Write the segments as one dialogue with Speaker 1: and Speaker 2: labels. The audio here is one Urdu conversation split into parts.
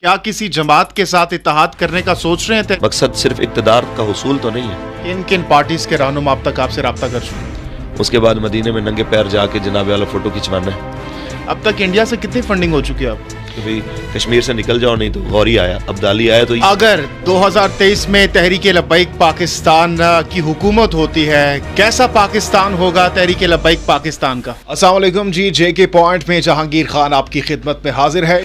Speaker 1: کیا کسی جماعت کے ساتھ اتحاد کرنے کا سوچ رہے تھے؟
Speaker 2: مقصد صرف اقتدار کا حصول تو نہیں ہے.
Speaker 1: کن کن پارٹیز کے رہنما اب تک آپ سے رابطہ کر چکے ہیں؟
Speaker 2: اس کے بعد مدینے میں ننگے پیر جا کے جناب والا فوٹو کھنچوانا ہے.
Speaker 1: اب تک انڈیا سے کتنی فنڈنگ ہو چکی ہے آپ؟
Speaker 2: بھئی کشمیر سے نکل جاؤ, نہیں تو غوری آیا, عبدالی آیا. تو
Speaker 1: اگر 2023 میں تحریک لبیک پاکستان کی حکومت ہوتی ہے, کیسا پاکستان ہوگا تحریک لبیک پاکستان کا؟ السلام علیکم جی, جے کے پوائنٹ میں جہانگیر خان آپ کی خدمت میں حاضر ہے.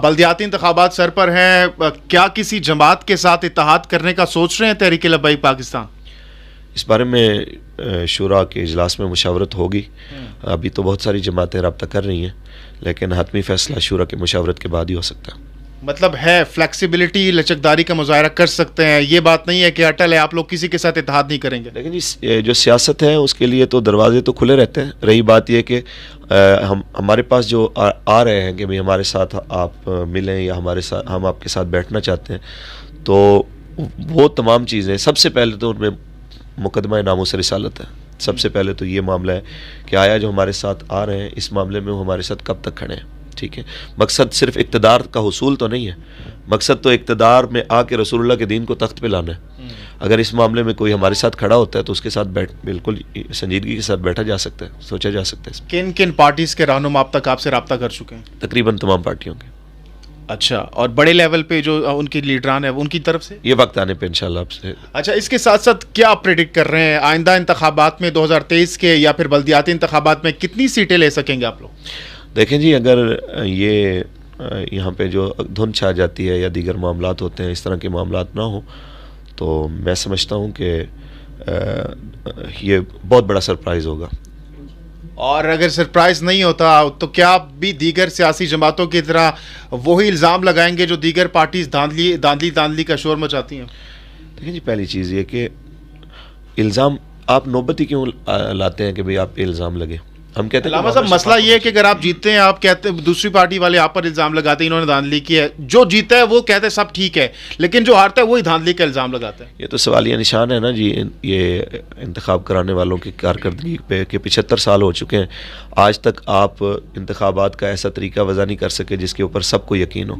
Speaker 1: بلدیاتی انتخابات سر پر ہیں, کیا کسی جماعت کے ساتھ اتحاد کرنے کا سوچ رہے ہیں تحریک لبیک پاکستان؟
Speaker 2: اس بارے میں شورا کے اجلاس میں مشاورت ہوگی. ابھی تو بہت ساری جماعتیں رابطہ کر رہی ہیں, لیکن حتمی فیصلہ شورا کے مشاورت کے بعد ہی ہو سکتا ہے.
Speaker 1: مطلب ہے فلیکسیبلٹی, لچکداری کا مظاہرہ کر سکتے ہیں, یہ بات نہیں ہے کہ اٹل ہے آپ لوگ کسی کے ساتھ اتحاد نہیں کریں گے.
Speaker 2: لیکن جی جو سیاست ہے اس کے لیے تو دروازے تو کھلے رہتے ہیں. رہی بات یہ کہ ہمارے پاس جو آ رہے ہیں کہ بھئی ہمارے ساتھ آپ ملیں یا ہمارے ساتھ ہم آپ کے ساتھ بیٹھنا چاہتے ہیں, تو وہ تمام چیزیں سب سے پہلے تو ان میں مقدمہ ناموس رسالت ہے. سب سے پہلے تو یہ معاملہ ہے کہ آیا جو ہمارے ساتھ آ رہے ہیں اس معاملے میں وہ ہمارے ساتھ کب تک کھڑے ہیں. ٹھیک ہے, مقصد صرف اقتدار کا حصول تو نہیں ہے, مقصد تو اقتدار میں آ کے رسول اللہ کے دین کو تخت پہ لانا ہے. اگر اس معاملے میں کوئی ہمارے ساتھ کھڑا ہوتا ہے تو اس کے ساتھ بالکل سنجیدگی کے ساتھ بیٹھا جا سکتا ہے, سوچا جا سکتا ہے.
Speaker 1: کن کن پارٹیز کے رہنما اب تک آپ سے رابطہ کر چکے ہیں؟
Speaker 2: تقریباً تمام پارٹیوں کے.
Speaker 1: اچھا, اور بڑے لیول پہ جو ان کی لیڈران ہیں ان کی طرف سے
Speaker 2: یہ وقت آنے پہ انشاءاللہ آپ سے.
Speaker 1: اچھا, اس کے ساتھ ساتھ کیا آپ پریڈکٹ کر رہے ہیں آئندہ انتخابات میں 2023 کے یا پھر بلدیاتی انتخابات میں کتنی سیٹیں لے سکیں گے آپ لوگ؟
Speaker 2: دیکھیں جی, اگر یہ یہاں پہ جو دھند چھا جاتی ہے یا دیگر معاملات ہوتے ہیں, اس طرح کے معاملات نہ ہوں, تو میں سمجھتا ہوں کہ یہ بہت بڑا سرپرائز ہوگا.
Speaker 1: اور اگر سرپرائز نہیں ہوتا تو کیا آپ بھی دیگر سیاسی جماعتوں کی طرح وہی الزام لگائیں گے جو دیگر پارٹیز داندلی کا شور مچاتی ہیں؟
Speaker 2: دیکھیں جی, پہلی چیز یہ کہ الزام آپ نوبت ہی کیوں لاتے ہیں کہ بھئی آپ پہ الزام لگے. ہم کہتے ہیں
Speaker 1: علامہ صاحب, مسئلہ یہ ہے کہ اگر آپ جیتتے ہیں آپ کہتے ہیں دوسری پارٹی والے آپ پر الزام لگاتے ہیں انہوں نے دھاندلی کی ہے, جو جیتا ہے وہ کہتے ہیں سب ٹھیک ہے, لیکن جو ہارتا ہے وہی دھاندلی کا الزام لگاتا ہے.
Speaker 2: یہ تو سوالیہ نشان ہے نا جی, یہ انتخاب کرانے والوں کی کارکردگی پہ کہ 75 سال ہو چکے ہیں, آج تک آپ انتخابات کا ایسا طریقہ وضع نہیں کر سکے جس کے اوپر سب کو یقین ہو.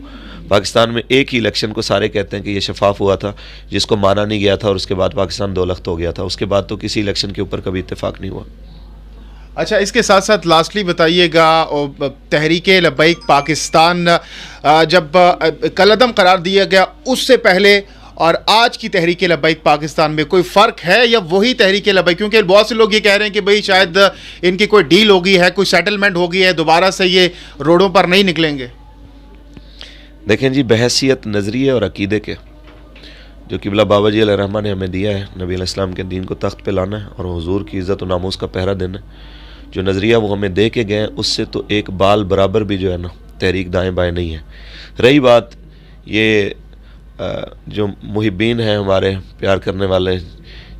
Speaker 2: پاکستان میں ایک ہی الیکشن کو سارے کہتے ہیں کہ یہ شفاف ہوا تھا, جس کو مانا نہیں گیا تھا, اور اس کے بعد پاکستان دو لخت ہو گیا تھا. اس کے بعد تو کسی الیکشن کے اوپر کبھی اتفاق نہیں ہوا.
Speaker 1: اچھا, اس کے ساتھ ساتھ لاسٹلی بتائیے گا, تحریک لبیک پاکستان جب کالعدم قرار دیا گیا اس سے پہلے اور آج کی تحریک لبیک پاکستان میں کوئی فرق ہے یا وہی تحریک لبیک؟ کیونکہ بہت سے لوگ یہ کہہ رہے ہیں کہ بھئی شاید ان کی کوئی ڈیل ہوگی ہے, کوئی سیٹلمنٹ ہوگی ہے, دوبارہ سے یہ روڈوں پر نہیں نکلیں گے.
Speaker 2: دیکھیں جی, بحیثیت نظریے اور عقیدے کے جو قبلہ بابا جی علیہ الرحمہ نے ہمیں دیا ہے, نبی علیہ السلام کے دین کو تخت پہ لانا ہے اور حضور کی عزت و ناموس کا پہرا دینا ہے, جو نظریہ وہ ہمیں دے کے گئے اس سے تو ایک بال برابر بھی جو ہے نا تحریک دائیں بائیں نہیں ہے. رہی بات یہ جو محبین ہیں ہمارے پیار کرنے والے,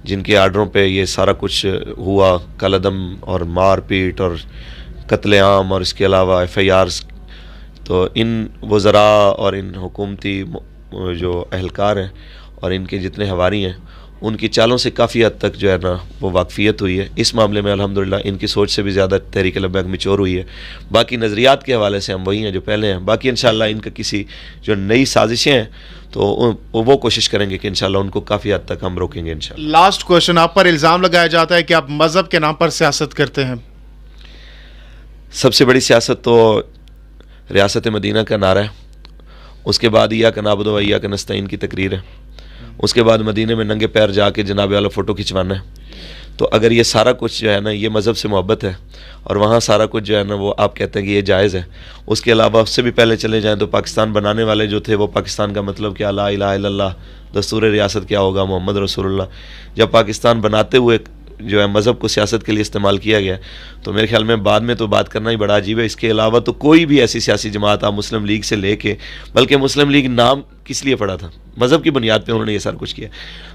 Speaker 2: جن کے آرڈروں پہ یہ سارا کچھ ہوا, کالعدم اور مار پیٹ اور قتل عام اور اس کے علاوہ FIRs, تو ان وزراء اور ان حکومتی جو اہلکار ہیں اور ان کے جتنے حواری ہیں, ان کی چالوں سے کافی حد تک جو ہے نا وہ واقفیت ہوئی ہے. اس معاملے میں الحمدللہ ان کی سوچ سے بھی زیادہ تحریک لبیک میچور ہوئی ہے. باقی نظریات کے حوالے سے ہم وہی ہیں جو پہلے ہیں. باقی انشاءاللہ ان کا کسی جو نئی سازشیں ہیں تو وہ کوشش کریں گے کہ انشاءاللہ ان کو کافی حد تک ہم روکیں گے انشاءاللہ.
Speaker 1: لاسٹ کویشچن, آپ پر الزام لگایا جاتا ہے کہ آپ مذہب کے نام پر سیاست کرتے ہیں.
Speaker 2: سب سے بڑی سیاست تو ریاست مدینہ کا نعرہ ہے, اس کے بعد ایاک نعبد و ایاک نستعین کی تقریر ہے, اس کے بعد مدینے میں ننگے پیر جا کے جناب والا فوٹو کھنچوانا ہے. تو اگر یہ سارا کچھ جو ہے نا یہ مذہب سے محبت ہے اور وہاں سارا کچھ جو ہے نا وہ آپ کہتے ہیں کہ یہ جائز ہے, اس کے علاوہ اس سے بھی پہلے چلے جائیں تو پاکستان بنانے والے جو تھے وہ پاکستان کا مطلب کیا, لا الہ الا اللہ, دستور ریاست کیا ہوگا, محمد رسول اللہ. جب پاکستان بناتے ہوئے جو ہے مذہب کو سیاست کے لیے استعمال کیا گیا, تو میرے خیال میں بعد میں تو بات کرنا ہی بڑا عجیب ہے. اس کے علاوہ تو کوئی بھی ایسی سیاسی جماعت آپ مسلم لیگ سے لے کے, بلکہ مسلم لیگ نام کس لیے پڑا تھا, مذہب کی بنیاد پہ انہوں نے یہ سارا کچھ کیا.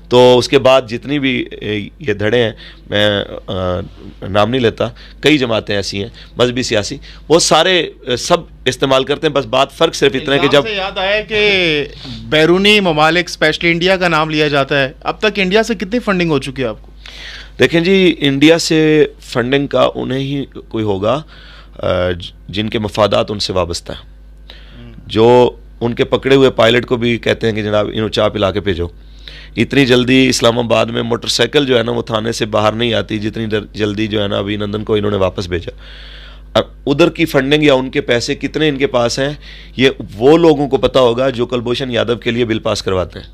Speaker 2: تو اس کے بعد جتنی بھی یہ دھڑے ہیں, میں نام نہیں لیتا, کئی جماعتیں ایسی ہیں مذہبی سیاسی, وہ سارے سب استعمال کرتے ہیں. بس بات فرق صرف اتنا ہے کہ جب
Speaker 1: یاد آیا کہ بیرونی ممالک اسپیشلی انڈیا کا نام لیا جاتا ہے, اب تک انڈیا سے کتنی فنڈنگ ہو چکی ہے آپ کو؟
Speaker 2: دیکھیں جی, انڈیا سے فنڈنگ کا انہیں ہی کوئی ہوگا جن کے مفادات ان سے وابستہ ہیں. جو ان کے پکڑے ہوئے پائلٹ کو بھی کہتے ہیں کہ جناب انہوں چاہ پلا کے بھیجو. اتنی جلدی اسلام آباد میں موٹر سائیکل جو ہے نا وہ تھانے سے باہر نہیں آتی جتنی جلدی جو ہے نا ابھی نندن کو انہوں نے واپس بھیجا. ادھر کی فنڈنگ یا ان کے پیسے کتنے ان کے پاس ہیں یہ وہ لوگوں کو پتہ ہوگا جو کلبھوشن یادو کے لیے بل پاس کرواتے ہیں.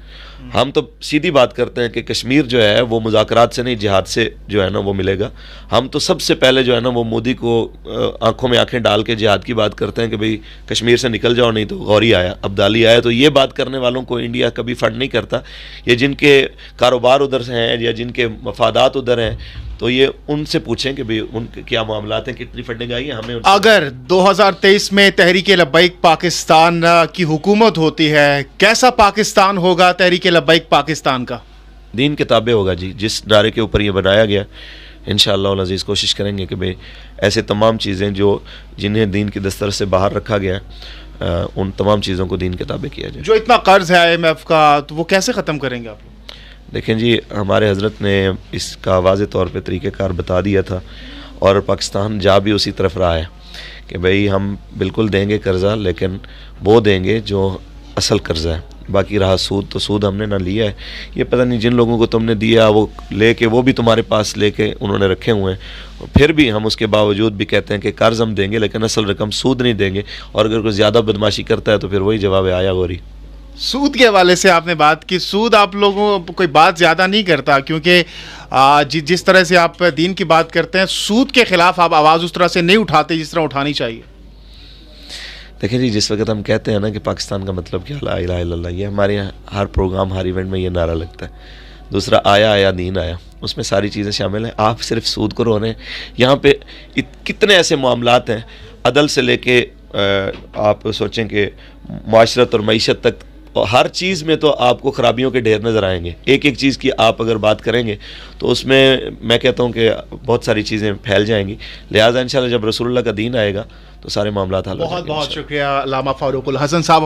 Speaker 2: ہم تو سیدھی بات کرتے ہیں کہ کشمیر جو ہے وہ مذاکرات سے نہیں جہاد سے جو ہے نا وہ ملے گا. ہم تو سب سے پہلے جو ہے نا وہ مودی کو آنکھوں میں آنکھیں ڈال کے جہاد کی بات کرتے ہیں کہ بھئی کشمیر سے نکل جاؤ, نہیں تو غوری آیا, عبدالی آیا. تو یہ بات کرنے والوں کو انڈیا کبھی فنڈ نہیں کرتا. یہ جن کے کاروبار ادھر سے ہیں یا جن کے مفادات ادھر ہیں تو یہ ان سے پوچھیں کہ بھئی ان کے کیا معاملات ہیں, کتنی فنڈنگ آئی ہے. ہمیں
Speaker 1: اگر 2023 میں تحریک لبیک پاکستان کی حکومت ہوتی ہے, کیسا پاکستان ہوگا تحریک لبیک پاکستان کا؟
Speaker 2: دین کے تابع ہوگا جی. جس نعرے کے اوپر یہ بنایا گیا انشاءاللہ العزیز کوشش کریں گے کہ بھئی ایسے تمام چیزیں جو جنہیں دین کی دسترس سے باہر رکھا گیا ان تمام چیزوں کو دین کے تابع کیا جائے.
Speaker 1: جو اتنا قرض ہے IMF کا تو وہ کیسے ختم کریں گے آپ؟
Speaker 2: دیکھیں جی, ہمارے حضرت نے اس کا واضح طور پہ طریقہ کار بتا دیا تھا اور پاکستان جا بھی اسی طرف رہا ہے کہ بھئی ہم بالکل دیں گے قرضہ, لیکن وہ دیں گے جو اصل قرضہ ہے. باقی رہا سود, تو سود ہم نے نہ لیا ہے. یہ پتہ نہیں جن لوگوں کو تم نے دیا وہ لے کے وہ بھی تمہارے پاس لے کے انہوں نے رکھے ہوئے ہیں, پھر بھی ہم اس کے باوجود بھی کہتے ہیں کہ قرض ہم دیں گے لیکن اصل رقم سود نہیں دیں گے. اور اگر کوئی زیادہ بدماشی کرتا ہے تو پھر وہی جواب آیا غوری.
Speaker 1: سود کے حوالے سے آپ نے بات کی, سود آپ لوگوں کوئی بات زیادہ نہیں کرتا کیونکہ جس طرح سے آپ دین کی بات کرتے ہیں سود کے خلاف آپ آواز اس طرح سے نہیں اٹھاتے جس طرح اٹھانی چاہیے.
Speaker 2: دیکھیں جی, جس وقت ہم کہتے ہیں نا کہ پاکستان کا مطلب کیا لا الہ الا اللہ, یہ ہمارے یہاں ہر پروگرام ہر ایونٹ میں یہ نعرہ لگتا ہے. دوسرا آیا آیا دین آیا, اس میں ساری چیزیں شامل ہیں. آپ صرف سود کو رو رہے ہیں. یہاں پہ کتنے ایسے معاملات ہیں عدل سے لے کے آپ سوچیں کہ معاشرت اور معیشت تک, ہر چیز میں تو آپ کو خرابیوں کے ڈھیر نظر آئیں گے. ایک ایک چیز کی آپ اگر بات کریں گے تو اس میں میں کہتا ہوں کہ بہت ساری چیزیں پھیل جائیں گی. لہٰذا انشاءاللہ جب رسول اللہ کا دین آئے گا تو سارے معاملات حل ہو جائیں گے.
Speaker 1: بہت بہت شکریہ علامہ فاروق الحسن صاحب.